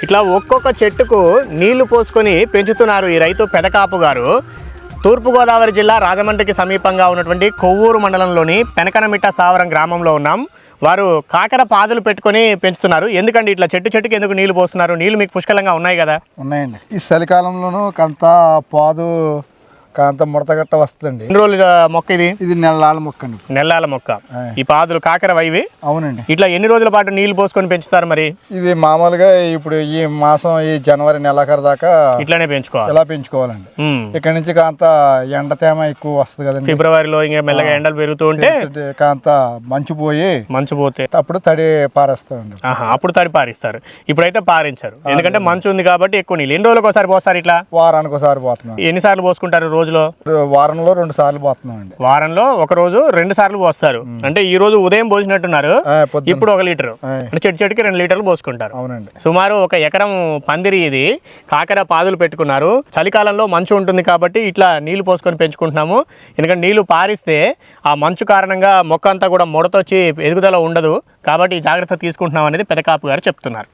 ఇట్లా ఒక్కొక్క చెట్టుకు నీళ్లు పోసుకొని పెంచుతున్నారు ఈ రైతు పెదకాపు గారు. తూర్పుగోదావరి జిల్లా రాజమండ్రికి సమీపంగా ఉన్నటువంటి కొవ్వూరు మండలంలోని పెనకనమిట్ట సావరం గ్రామంలో ఉన్నాం. వారు కాకర పాదులు పెట్టుకొని పెంచుతున్నారు. ఎందుకండి ఇట్లా చెట్టుకి ఎందుకు నీళ్లు పోస్తున్నారు? నీళ్లు మీకు పుష్కలంగా ఉన్నాయి కదా? ఉన్నాయండి. ఈ చలికాలంలోనూ కంత పాదు కాంత ముడతగట్ట వస్తుందండి. ఎన్ని రోజుల మొక్క ఇది? ఇది నెలల మొక్క అండి. నెలల మొక్క. ఈ పాదులు కాకర వైవి. అవునండి. ఇట్లా ఎన్ని రోజుల పాటు నీళ్లు పోసుకొని పెంచుతారు మరి? ఇది మామూలుగా ఇప్పుడు ఈ మాసం ఈ జనవరి నెలాఖరు దాకా ఇట్లానే పెంచుకోవాలి. ఇలా పెంచుకోవాలండి. ఇక్కడ నుంచి కాంత ఎండ తేమ ఎక్కువ వస్తుంది కదండి. ఫిబ్రవరిలో ఇంకా మెల్లగా ఎండలు పెరుగుతూ ఉంటే కాంత మంచు పోతే అప్పుడు తడి పారేస్తామండి. అప్పుడు తడి పారిస్తారు. ఇప్పుడైతే పారించారు, ఎందుకంటే మంచు ఉంది కాబట్టి ఎక్కువ నీళ్ళు. ఎన్ని రోజులకు ఒకసారి పోస్తారు? ఇట్లా వారానికి ఒకసారి పోతున్నాం. ఎన్నిసార్లు పోసుకుంటారు రోజులో? వారంలో 2 సార్లు పోతున్నాం అండి. వారంలో ఒక రోజు 2 సార్లు పోస్తారు. అంటే ఈ రోజు ఉదయం పోసినట్టున్నారు, ఇప్పుడు 1 లీటరు, అంటే చెట్టుకి 2 లీటర్లు పోసుకుంటారు. అవునండి. సుమారు 1 ఎకరం పందిరి ఇది. కాకర పాదులు పెట్టుకున్నారు. చలికాలంలో మంచు ఉంటుంది కాబట్టి ఇట్లా నీళ్లు పోసుకొని పెంచుకుంటున్నాము. ఎందుకంటే నీళ్లు పారిస్తే ఆ మంచు కారణంగా మొక్క అంతా కూడా ముడతొచ్చి ఎదుగుదల ఉండదు, కాబట్టి ఈ జాగ్రత్త తీసుకుంటున్నాం అనేది పెదకాపు గారు చెప్తున్నారు.